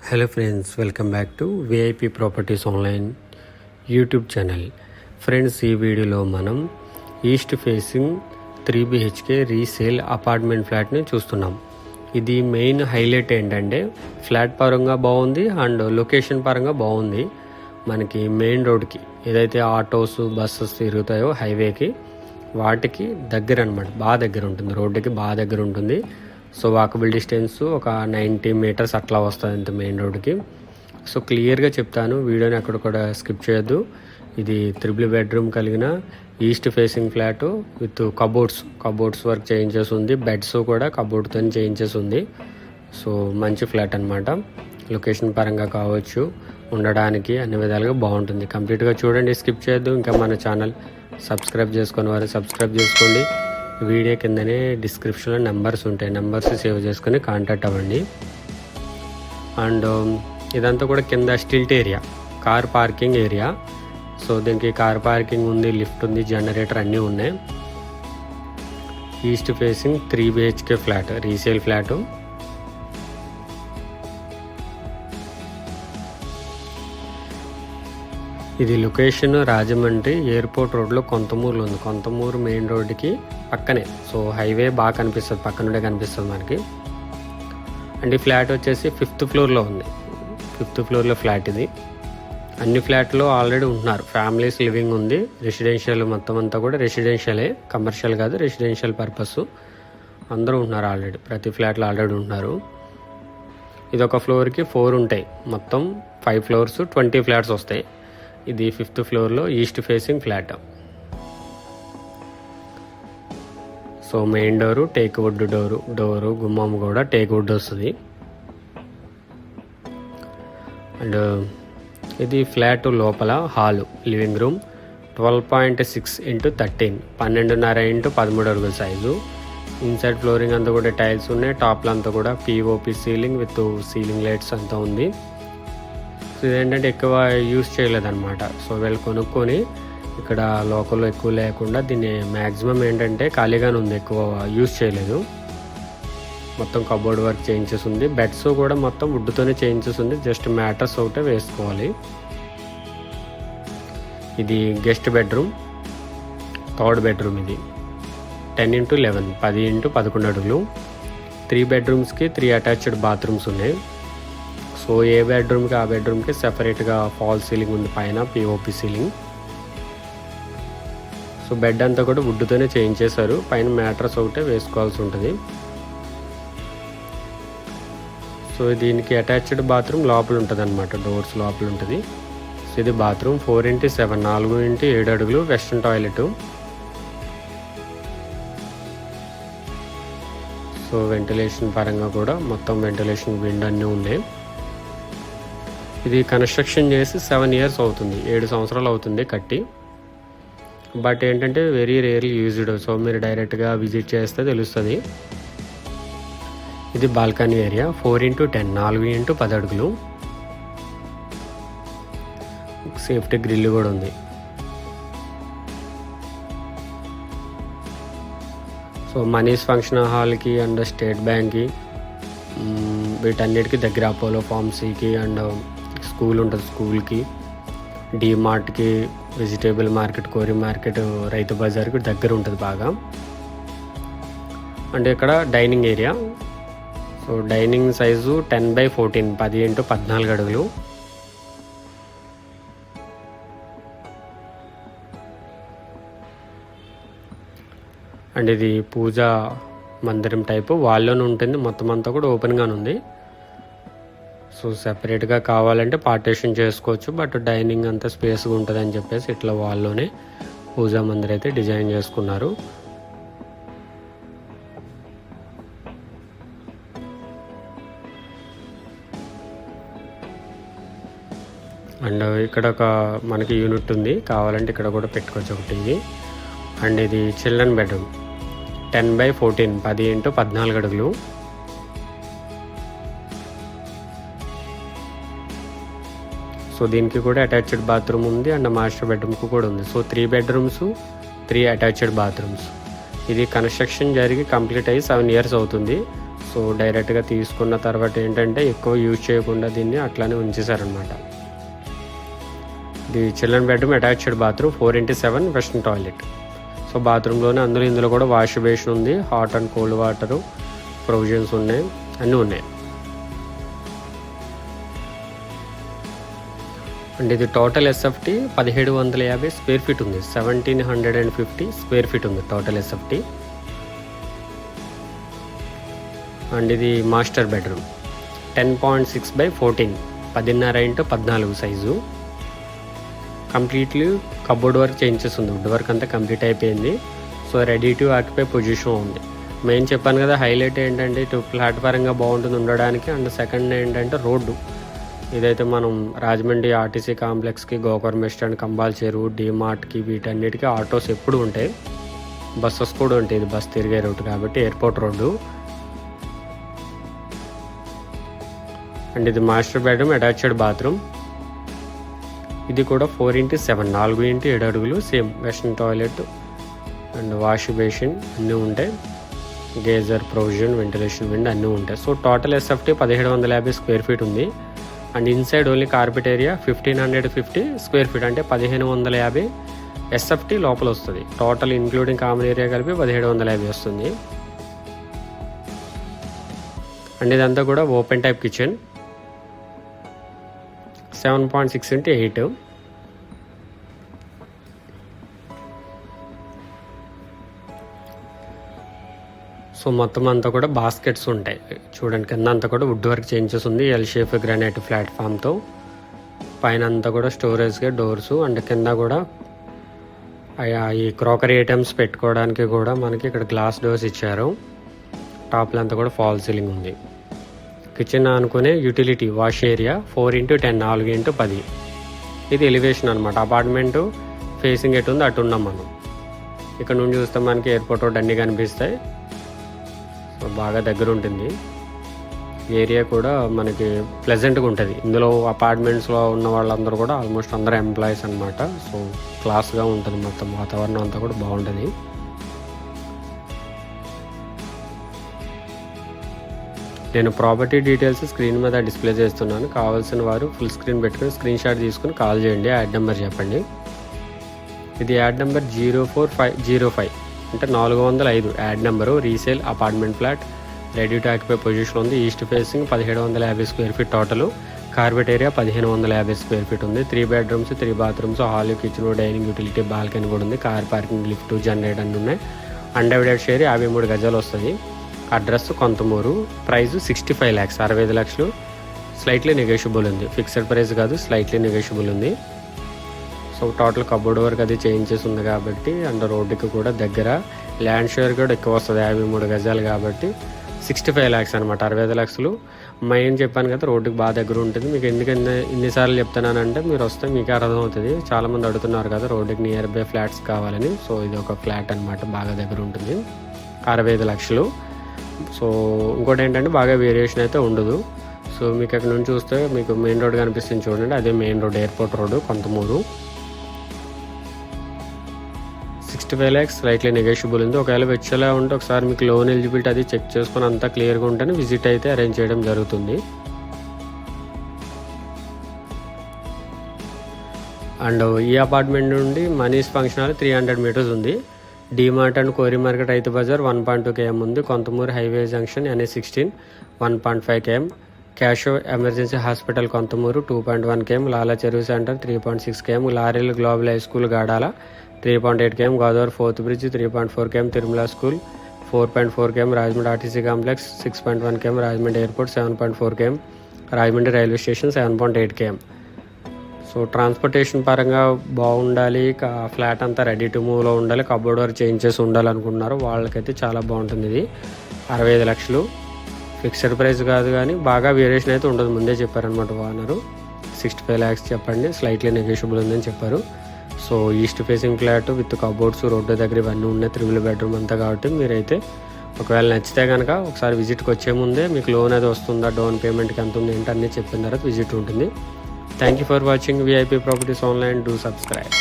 Hello friends, welcome back to VIP properties online YouTube channel. Friends, ఈ వీడియోలో మనం east facing 3 BHK resale apartment ఫ్లాట్ని చూస్తున్నాం. ఇది మెయిన్ హైలైట్ ఏంటంటే ఫ్లాట్ పరంగా బాగుంది అండ్ లొకేషన్ పరంగా బాగుంది. మనకి మెయిన్ రోడ్కి ఏదైతే ఆటోస్ బస్సెస్ తిరుగుతాయో హైవేకి వాటికి దగ్గర అనమాట, బాగా దగ్గర ఉంటుంది, రోడ్డుకి బాగా దగ్గర ఉంటుంది. సో వాకబుల్ డిస్టెన్స్ ఒక 90 meters అట్లా వస్తుంది అంత మెయిన్ రోడ్డుకి. సో క్లియర్గా చెప్తాను, వీడియోని అక్కడ కూడా స్కిప్ చేయొద్దు. ఇది 3 bedroom కలిగిన east facing flat with cupboards work చేయించేసి ఉంది. బెడ్స్ కూడా కబోర్డ్తో చేయించేసి ఉంది. సో మంచి ఫ్లాట్ అనమాట. లొకేషన్ పరంగా కావచ్చు, ఉండడానికి అన్ని విధాలుగా బాగుంటుంది. కంప్లీట్గా చూడండి, స్కిప్ చేయొద్దు. ఇంకా మన ఛానల్ సబ్స్క్రైబ్ చేసుకుని వారు సబ్స్క్రైబ్ చేసుకోండి. వీడియో కిందనే డిస్క్రిప్షన్లో నెంబర్స్ ఉంటాయి, నెంబర్స్ సేవ్ చేసుకొని కాంటాక్ట్ అవ్వండి. అండ్ ఇదంతా కూడా కింద stilt area, car parking area. So దీనికి కార్ పార్కింగ్ ఉంది, లిఫ్ట్ ఉంది, జనరేటర్ అన్నీ ఉన్నాయి. East facing 3 BHK flat, resale flat. ఇది లొకేషన్ రాజమండ్రి ఎయిర్పోర్ట్ రోడ్లో కొంతమూరులో ఉంది. కొంతమూరు మెయిన్ రోడ్డుకి పక్కనే. సో హైవే బాగా కనిపిస్తుంది, పక్క నుండే కనిపిస్తుంది మనకి. అండ్ ఈ ఫ్లాట్ వచ్చేసి 5th floorలో ఉంది. 5th floorలో ఫ్లాట్ ఇది. అన్ని ఫ్లాట్లో ఆల్రెడీ ఉంటున్నారు, ఫ్యామిలీస్ లివింగ్ ఉంది. రెసిడెన్షియల్ మొత్తం అంతా కూడా రెసిడెన్షియలే, కమర్షియల్ కాదు, రెసిడెన్షియల్ పర్పస్. అందరూ ఉంటున్నారు ఆల్రెడీ, ప్రతి ఫ్లాట్లో ఆల్రెడీ ఉంటున్నారు. ఇది ఒక ఫ్లోర్కి 4 ఉంటాయి, మొత్తం 5 floors 20 flats వస్తాయి. ఇది 5th floorలో east facing flat. So main door teak wood door గుమ్మం కూడా టేక్ వుడ్ వస్తుంది. అండ్ ఇది ఫ్లాట్ లోపల hall, living room 12.6 x 13, 12.5 x 13 అడుగుల సైజు. ఇన్సైడ్ ఫ్లోరింగ్ అంతా కూడా టైల్స్ ఉన్నాయి. టాప్లో అంతా కూడా POP ceiling with ceiling lights అంతా ఉంది. సో ఇదేంటంటే ఎక్కువ యూస్ చేయలేదన్నమాట. సో వీళ్ళు కొనుక్కొని ఇక్కడ లోకల్లో ఎక్కువ లేకుండా దీన్ని మ్యాక్సిమం ఏంటంటే ఖాళీగానే ఉంది, ఎక్కువ యూస్ చేయలేదు. మొత్తం కబోర్డ్ వర్క్ చేయించేసి ఉంది. బెడ్స్ కూడా మొత్తం వుడ్తోనే చేయించేసి ఉంది, జస్ట్ మ్యాటర్స్ ఒకటే వేసుకోవాలి. ఇది గెస్ట్ బెడ్రూమ్, 3rd bedroom. ఇది 10 x 11, 10 x 11 అడుగులు. 3 bedrooms-కి 3 attached bathrooms ఉన్నాయి. సో ఏ బెడ్రూమ్కి ఆ బెడ్రూమ్కి సెపరేట్గా ఫాల్ సీలింగ్ ఉంది, పైన POP సీలింగ్. సో బెడ్ అంతా కూడా వుడ్తోనే చేయించేశారు, పైన మ్యాట్రస్ ఒకటే వేసుకోవాల్సి ఉంటుంది. సో దీనికి అటాచ్డ్ బాత్రూమ్ లోపల ఉంటుంది అనమాట, డోర్స్ లోపల ఉంటుంది. సో ఇది బాత్రూమ్ 4 x 7, 4 x 7 అడుగులు, వెస్ట్రన్ టాయిలెట్. సో వెంటిలేషన్ పరంగా కూడా మొత్తం వెంటిలేషన్ విండో అన్నీ ఉన్నాయి. ఇది కన్స్ట్రక్షన్ చేసి 7 years అవుతుంది, 7 సంవత్సరాలు అవుతుంది కట్టి. బట్ ఏంటంటే వెరీ రేర్లీ యూజ్డ్. సో మీరు డైరెక్ట్గా విజిట్ చేస్తే తెలుస్తుంది. ఇది బాల్కనీ ఏరియా 4 x 10, 4 x 10 అడుగులు. సేఫ్టీ గ్రిల్ కూడా ఉంది. సో మనీస్ ఫంక్షన్ హాల్కి అండ్ స్టేట్ బ్యాంక్కి వీటన్నిటికీ దగ్గర, అపోలో ఫార్మసీకి అండ్ స్కూల్ ఉంటుంది, స్కూల్కి, డీమార్ట్కి, వెజిటేబుల్ మార్కెట్, కోరి మార్కెట్, రైతు బజార్కి దగ్గర ఉంటుంది బాగా. అంటే ఇక్కడ dining area. So dining size 10/14, 10 x 14 అడుగులు. అండ్ ఇది పూజా మందిరం టైపు, వాళ్ళలోనే ఉంటుంది, మొత్తం అంతా కూడా ఓపెన్గానే ఉంది. సో సెపరేట్గా కావాలంటే పార్టీషన్ చేసుకోవచ్చు, బట్ డైనింగ్ అంతా స్పేస్గా ఉంటుంది అని చెప్పేసి ఇట్లా వాళ్ళలోనే పూజా మందిర్ అయితే డిజైన్ చేసుకున్నారు. అండ్ ఇక్కడ ఒక మనకి యూనిట్ ఉంది, కావాలంటే ఇక్కడ కూడా పెట్టుకోవచ్చు ఒక టీవీ. అండ్ ఇది చిల్డ్రన్ బెడ్రూమ్ 10/14, 10 x 14 అడుగులు. సో దీనికి కూడా అటాచ్డ్ బాత్రూమ్ ఉంది అండ్ మాస్టర్ బెడ్రూమ్కి కూడా ఉంది. So 3 bedrooms, 3 attached bathrooms. ఇది కన్స్ట్రక్షన్ జరిగి కంప్లీట్ అయ్యి 7 years అవుతుంది. సో డైరెక్ట్గా తీసుకున్న తర్వాత ఏంటంటే ఎక్కువ యూజ్ చేయకుండా దీన్ని అట్లానే ఉంచేశారనమాట. ఇది children bedroom, attached bathroom, 4x7 western toilet. So బాత్రూంలోనే ఇందులో కూడా వాష్ బేసిన్ ఉంది, hot and cold water, provisions ఉన్నాయి, అన్నీ ఉన్నాయి. అండ్ ఇది టోటల్ ఎస్ఎఫ్టీ 1750 స్క్వేర్ ఫీట్ ఉంది. 1750 స్క్వేర్ ఫీట్ ఉంది టోటల్ ఎస్ఎఫ్టీ. అండ్ ఇది master bedroom 10.6/14, 10.5x14 size. Completely cupboard work changes ఉంది, వుడ్ వర్క్ అంతా కంప్లీట్ అయిపోయింది. So ready to occupy position ఉంది. మెయిన్ చెప్పాను కదా, హైలైట్ ఏంటంటే ఇటు ప్లాట్ఫారంగా బాగుంటుంది ఉండడానికి. అండ్ సెకండ్ ఏంటంటే రోడ్డు. ఇదైతే మనం రాజమండ్రి ఆర్టీసీ కాంప్లెక్స్కి, గోకవరం బస్ స్టాండ్, కంబాల్ చెరువు, డీమార్ట్కి, వీటన్నిటికీ ఆటోస్ ఎప్పుడు ఉంటాయి, బస్సెస్ కూడా ఉంటాయి. ఇది బస్ తిరిగే రూట్ కాబట్టి ఎయిర్పోర్ట్ రోడ్డు. అండ్ ఇది మాస్టర్ బెడ్రూమ్, అటాచ్డ్ బాత్రూమ్. ఇది కూడా 4x7, 4x7 అడుగులు, same western toilet and wash basin అన్నీ ఉంటాయి. గేజర్, ప్రొవిజన్, వెంటిలేషన్ విండ్ అన్నీ ఉంటాయి. So total SFT 1750 square feet ఉంది. And inside only carpet area 1550 square feet, అంటే 1550 ఎస్ఎఫ్టీ లోపల వస్తుంది. టోటల్ ఇంక్లూడింగ్ కామన్ ఏరియా కలిపి 1750 వస్తుంది. అండ్ ఇదంతా కూడా open type kitchen, 7.6x8. So మొత్తం అంతా కూడా బాస్కెట్స్ ఉంటాయి. చూడండి కింద అంతా కూడా వుడ్ వర్క్ చేంజెస్ ఉంది, ఎల్ షేప్ గ్రానైట్ ప్లాట్ఫామ్తో. పైన అంతా కూడా స్టోరేజ్గా డోర్స్. అండ్ కింద కూడా ఈ క్రాకరీ ఐటమ్స్ పెట్టుకోవడానికి కూడా మనకి ఇక్కడ గ్లాస్ డోర్స్ ఇచ్చారు. టాప్లో అంతా కూడా ఫాల్ సీలింగ్ ఉంది. కిచెన్ అనుకునే utility wash area 4x10, 4x10. ఇది ఎలివేషన్ అనమాట. అపార్ట్మెంటు ఫేసింగ్ ఎటు ఉంది అటు ఉన్నాం మనం. ఇక్కడ నుండి చూస్తే మనకి ఎయిర్పోర్ట్ రోడ్ అన్నీ కనిపిస్తాయి. సో బాగా దగ్గర ఉంటుంది. ఏరియా కూడా మనకి ప్లెజెంట్గా ఉంటుంది. ఇందులో అపార్ట్మెంట్స్లో ఉన్న వాళ్ళందరూ కూడా ఆల్మోస్ట్ అందరూ ఎంప్లాయీస్ అనమాట. సో క్లాస్గా ఉంటుంది, మొత్తం వాతావరణం అంతా కూడా బాగుంటుంది. నేను ప్రాపర్టీ డీటెయిల్స్ స్క్రీన్ మీద డిస్ప్లే చేస్తున్నాను. కావాల్సిన వారు ఫుల్ స్క్రీన్ పెట్టుకుని స్క్రీన్ షాట్ తీసుకుని కాల్ చేయండి. యాడ్ నెంబర్ చెప్పండి. ఇది యాడ్ నెంబర్ 04505, అంటే 405 ad number. Resale apartment flat, ready to occupy position ఉంది. East facing 1750 square feet total. Carpet area 1550 square feet ఉంది. 3 bedrooms, 3 bathrooms, hall, kitchen, dining, utility, balcony కూడా ఉంది. Car parking, lift, generator అన్నీ ఉన్నాయి. Undivided share 53 గజాలు వస్తుంది. Address Konthamuru. Price 65 lakhs, 65 లక్షలు. Slightly negotiable ఉంది, ఫిక్స్డ్ ప్రైస్ కాదు, స్లైట్లీ నెగోషియబుల్ ఉంది. సో టోటల్ కబోర్డ్ వర్క్ అది చేంజెస్ ఉంది కాబట్టి, అండ్ రోడ్డుకి కూడా దగ్గర. ల్యాండ్ షేర్ కూడా ఎక్కువ వస్తుంది, 53 గజాలు కాబట్టి 65 lakhs అనమాట, 65 లక్షలు. మెయిన్ చెప్పాను కదా, రోడ్డుకి బాగా దగ్గర ఉంటుంది. మీకు ఎందుకంటే ఇన్నిసార్లు చెప్తున్నానంటే మీరు వస్తే మీకు అర్థమవుతుంది. చాలామంది అడుగుతున్నారు కదా రోడ్డుకి నియర్ బై ఫ్లాట్స్ కావాలని. సో ఇది ఒక ఫ్లాట్ అనమాట, బాగా దగ్గర ఉంటుంది, 65 లక్షలు. సో ఇంకోటి ఏంటంటే బాగా వేరియేషన్ అయితే ఉండదు. సో మీకు అక్కడ నుంచి చూస్తే మీకు మెయిన్ రోడ్ కనిపిస్తుంది చూడండి, అదే main road, airport road, Konthamuru. 65 lakhs, slightly negotiable ఉంది. ఒకవేళ వచ్చేలా ఉంటే ఒకసారి మీకు లోన్ ఎలిజిబిలిటీ అది చెక్ చేసుకుని అంతా క్లియర్గా ఉంటేనే విజిట్ అయితే అరేంజ్ చేయడం జరుగుతుంది. అండ్ ఈ అపార్ట్మెంట్ నుండి మనీష్ ఫంక్షన్ హాల్ 300 meters ఉంది. డీమార్ట్ అండ్ కోరి మార్కెట్, రైతు బజార్ 1.2 km ఉంది. Konthamuru highway junction NH16 1.5 km. క్యాషో emergency hospital Konthamuru 2.1 km. Lala Cheruvu centre 3.6 km. Laurel global high school Gadala 3.8 km. Godavari 4th bridge 3.4 km. Tirumala school 4.4 km. Rajahmundry RTC complex 6.1 km. Rajahmundry airport 7.4 km. Rajahmundry railway station 7.8 km. So transportation పరంగా బాగుండాలి, flat అంతా ready to మూవ్లో ఉండాలి, cupboard work changes ఉండాలనుకుంటున్నారు వాళ్ళకైతే చాలా బాగుంటుంది. ఇది 65 లక్షలు, fixed price కాదు కానీ బాగా వేరియేషన్ అయితే ఉండదు. ముందే చెప్పారనమాట ఓనరు. 65 lakhs చెప్పండి, స్లైట్లీ నెగోషియబుల్ ఉందని చెప్పారు. So east facing flat with cupboards, road దగ్గర ఇవన్నీ ఉన్నాయి, 3 బెడ్రూమ్ అంతా. కాబట్టి మీరైతే ఒకవేళ నచ్చితే కనుక ఒకసారి విజిట్కి వచ్చే ముందే మీకు లోన్ అది వస్తుందా, డౌన్ పేమెంట్కి ఎంత ఉంది ఏంటి అన్నీ చెప్పిన తర్వాత విజిట్ ఉంటుంది. Thank you for watching VIP Properties Online. Do subscribe.